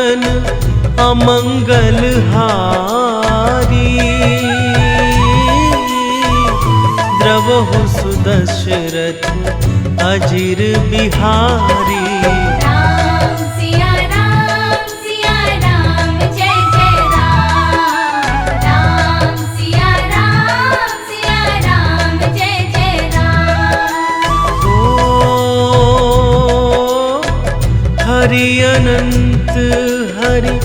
भुवन अमंगल हारी। द्रवहु सुदशरथ अजिर बिहारी। राम सिया राम जय जय राम। राम सिया राम जय जय राम। ओ हरि अनंत हरि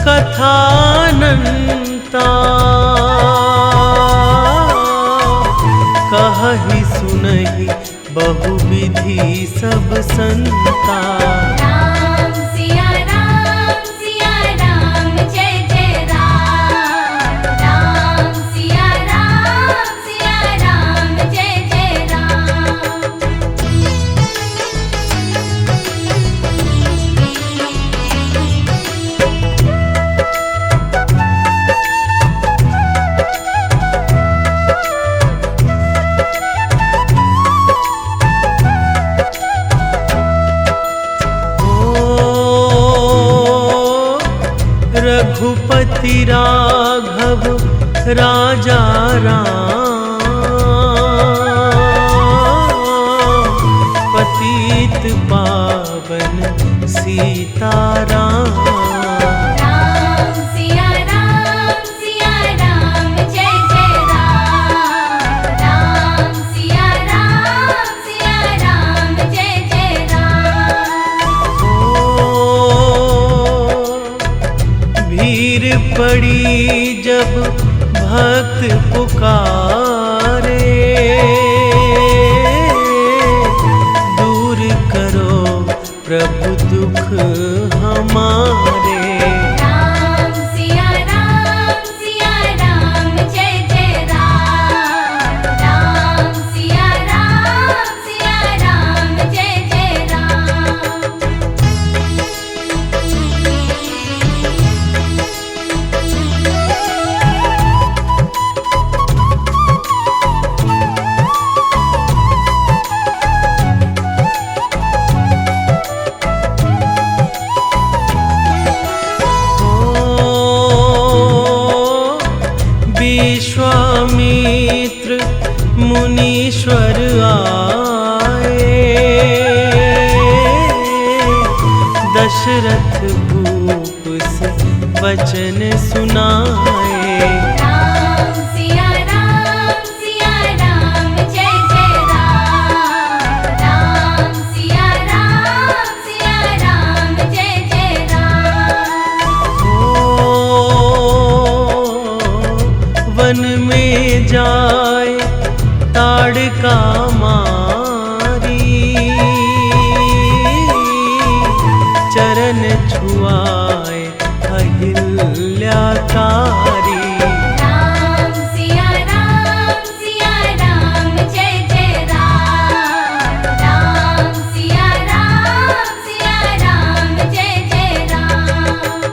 कथानंता। कहि सुनहि बहुविधि सब संता। राम सिया राम जय जय राम। राम सिया राम जय जय राम। रघुपति राघव राजा राम। पतित पावन सीताराम। राम सिया राम जय जय राम। राम सिया राम जय जय राम। भीड़ पड़ी जब भक्त पुकारे। दूर करो प्रभु दुख हमारे। राम सिया राम जय जय राम। राम सिया राम जय जय राम। विश्वामित्र मुनीश्वर आए। दशरथ भूप से वचन सुनाए। राम सिया राम जय जय राम। राम सिया राम जय जय राम। वन में जाए ताड़का मारी। चरण छुआए अहिल्याकारी। राम सिया राम जय जय राम। राम सिया राम जय जय राम।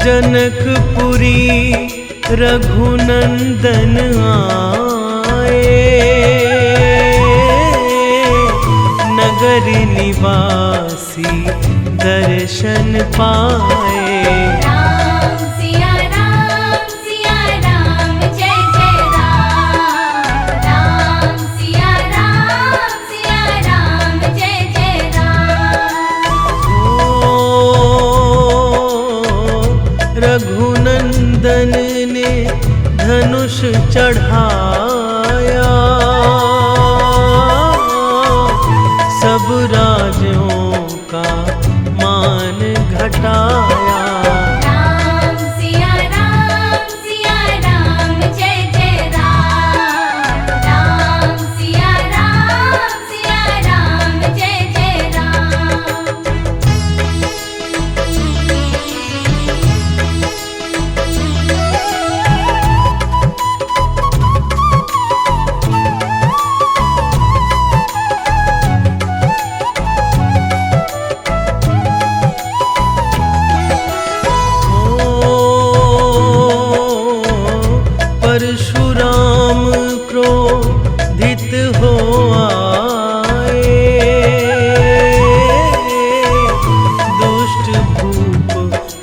जनकपुरी रघुनंदन आए। नगर निवासी दर्शन पाए। राम सिया राम जय जय राम। राम सिया राम जय जय राम। रघुनंदन ने धनुष चढ़ाया। सब राजों का मान घटाया। राम सिया राम जय जय राम। राम सिया राम जय जय राम।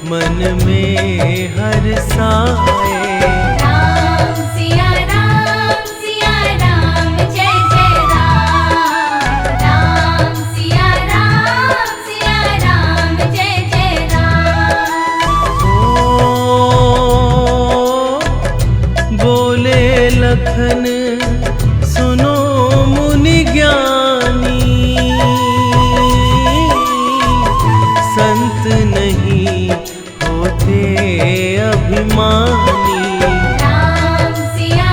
मन में हर साए। राम सिया राम जय जय राम। राम सिया राम जय जय राम। ओ बोले लखन सुनो मुनि ज्ञानी, संत नहीं होते अभिमानी। राम सिया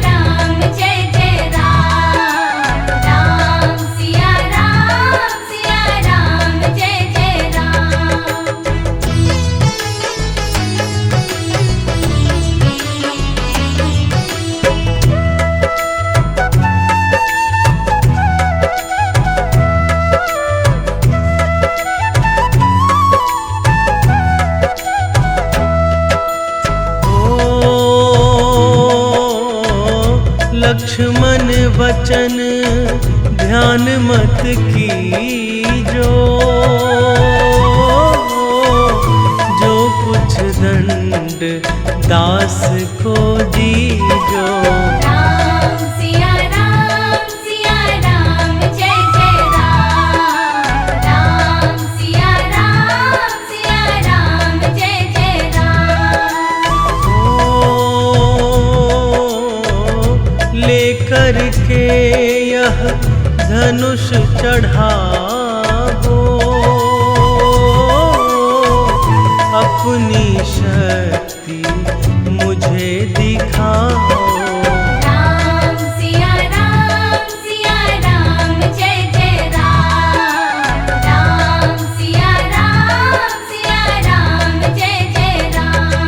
राम जय जय राम। राम सिया राम जय जय राम। लक्ष्मण वचन ध्यान मत कीजो, जो कुछ दंड दास को दीजो। राम सिया राम जय जय राम। राम सिया राम जय जय राम। लेकर के यह धनुष चढ़ाओ, अपनी शक्ति मुझे दिखाओ। राम सिया राम जय जय राम। राम सिया राम जय जय राम।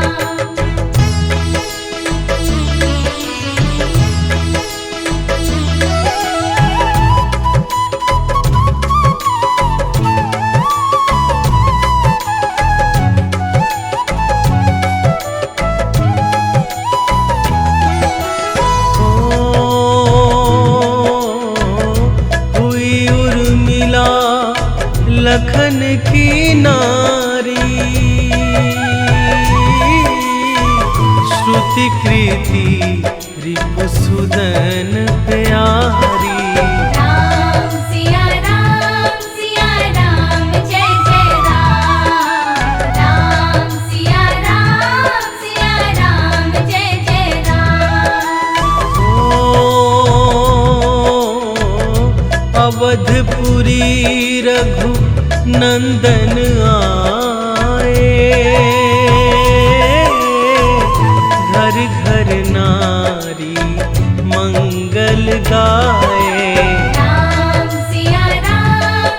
हुई उर्मिला लखन की नारी, श्रुति कृति रिपुसुदन प्यारी। राम सिया राम जय जय राम। राम सिया राम जय जय राम। अवधपुरी रघु नंदन आए, घर घर नारी मंगल गाए। राम सिया राम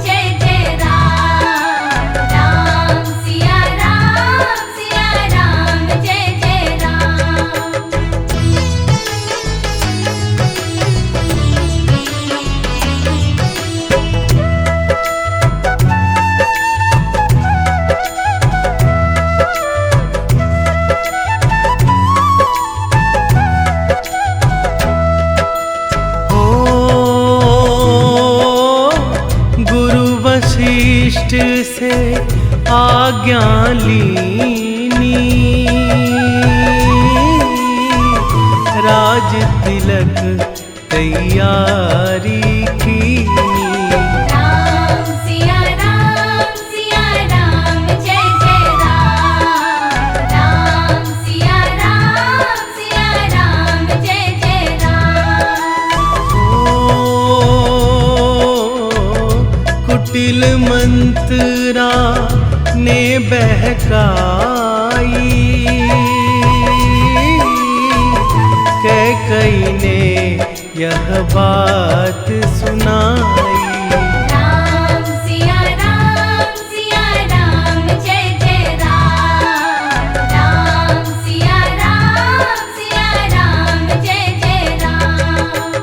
जय जय राम। राम सिया राम जय जय राम। वशिष्ठ से आज्ञा लीनी, राज तिलक तैयारी कीनी। राम सिया राम जय जय राम। राम सिया राम जय जय राम। कुटिल मंत्रा ने बहकाई, कैकई ने यह बात सुनाई। राम सिया राम जय जय राम। राम सिया राम जय जय राम।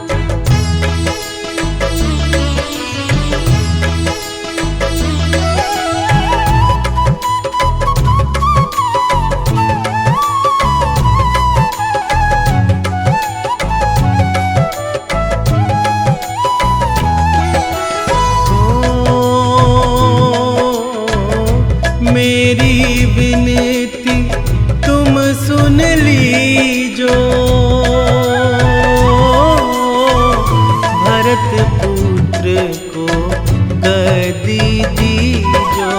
गदी दीजो।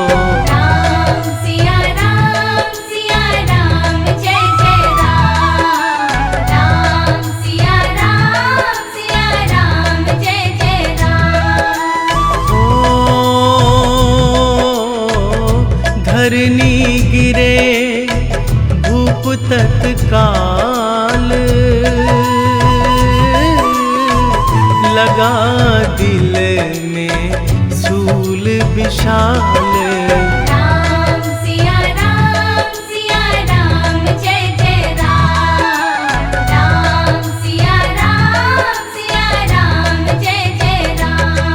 राम सिया राम जय जय राम। राम सिया राम जय जय राम। ओ धरनी गिरे भूप तत्काल, लगा दिल में सूल विशाल। राम सिया राम जय जय राम। राम सिया राम जय जय राम।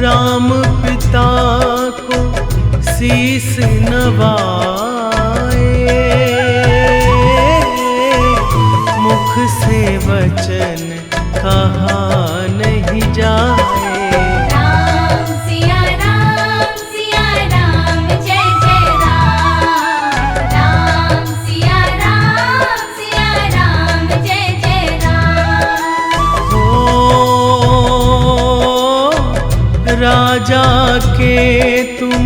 राम पिता को शीस नवाए, मुख से वचन कहा नहीं जाए। राम सिया राम जय जय राम। राम सिया राम जय जय राम। ओ राजा के तुम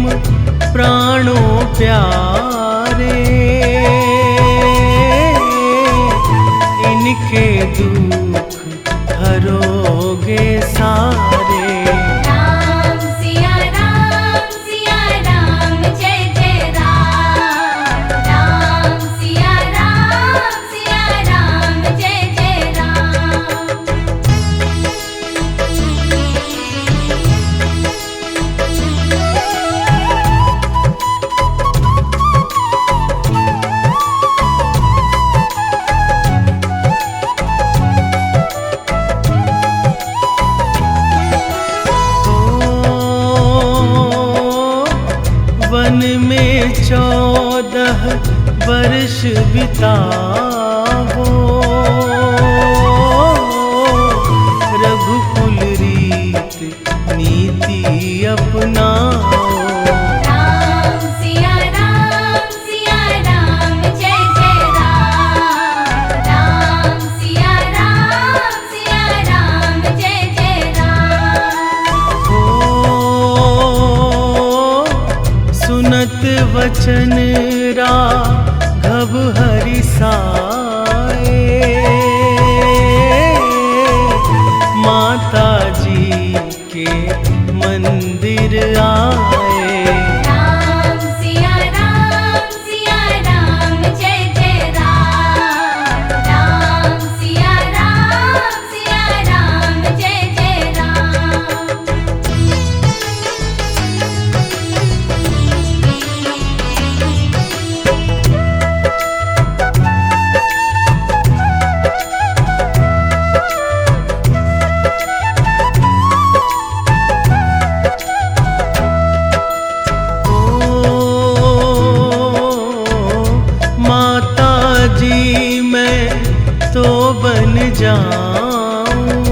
प्राणों प्यारे, इनके दुख हरोगे सारे। राम सिया राम जय जय राम। राम सिया राम जय जय राम। वन में 14 वर्ष बिताओ, रघुकुल रीत नीति अपनाओ। राम सिया राम जय जय राम। राम सिया राम जय जय राम। ओ सुनत वचन राघव हरि साए, माता जी के मंदिर आए। राम सिया राम जय जय राम। राम सिया राम जय जय राम। माता जी मैं तो बन जाऊं,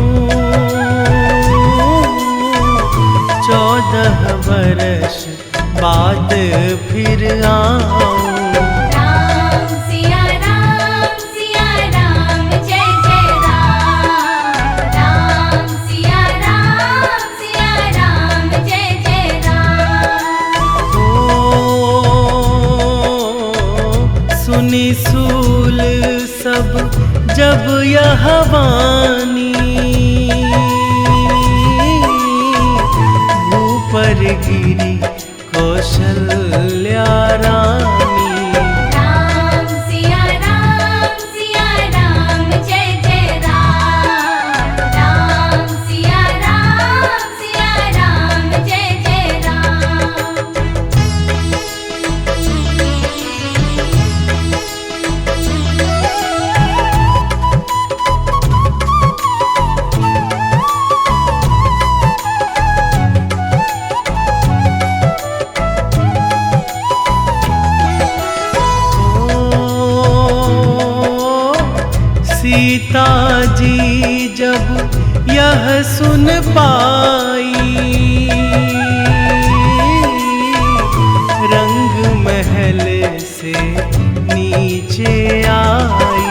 14 वर्ष बाद फिर आऊं। राम सिया राम जय जय राम। राम सिया राम जय जय राम। ओ सुनी सूल सब जब यह वाणी, भूपर गिरी कौशल्या रानी। राम सिया राम जय जय राम। राम सिया राम जय जय राम। सीता जी जब यह सुन पाई, रंग महल से नीचे आई।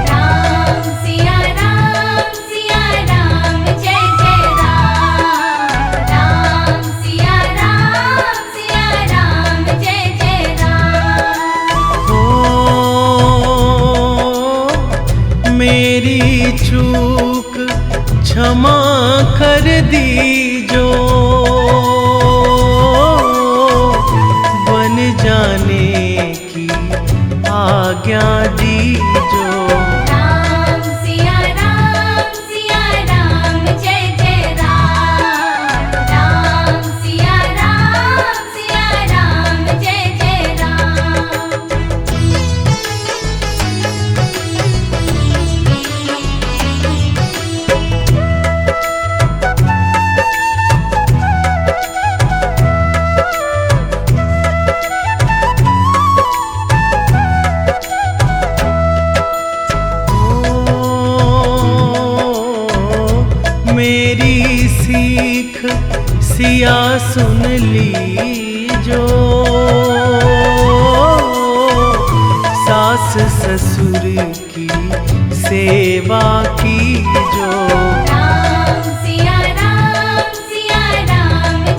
राम सिया राम जय जय राम। राम सिया राम जय जय राम। हो मेरी चूक क्षमा कर दीजो, बन जाने की आज्ञा दीजो। राम सिया राम जय जय राम। राम सिया राम जय जय राम। मेरी सीख सिया सुन लीजो, सास ससुर की सेवा कीजो। राम सिया राम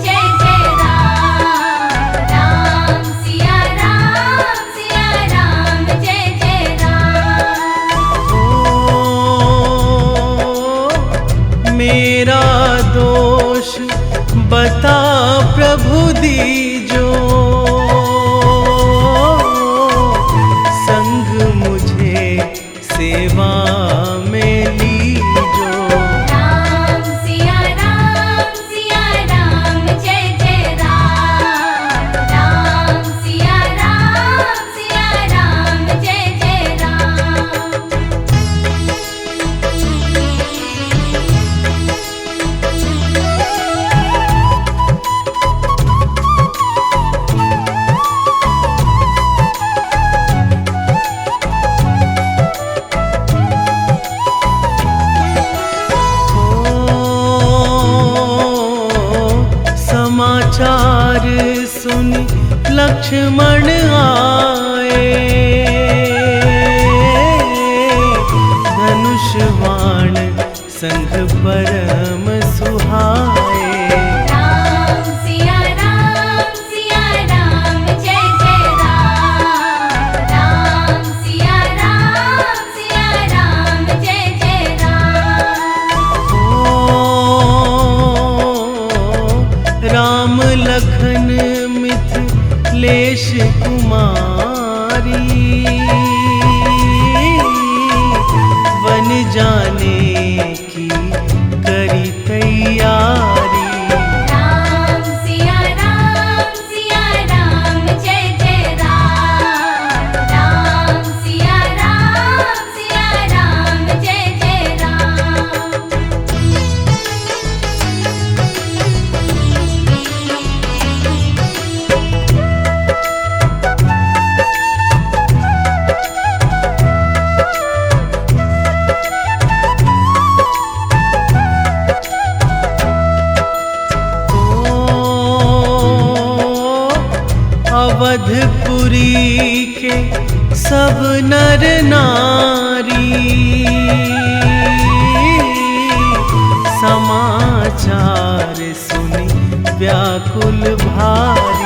जय जय राम। राम सिया राम जय जय राम। ओ मेरा दोष बता प्रभु दीजो, संग मुझे सेवा में लीजो। राम सिया राम जय जय राम। राम सिया राम जय जय राम। समाचार सुन लक्ष्मण आए, धनुष बाण संग परम सुहाए। राम सिया राम जय जय राम। राम सिया राम जय जय राम। ओ राम लखन मिथिलेश कुमारी, बन जाने की करी तैयारी। राम सिया राम जय जय राम। राम सिया राम जय जय राम। अवधपुरी के सब नर नारी, समाचार सुनी व्याकुल भारी।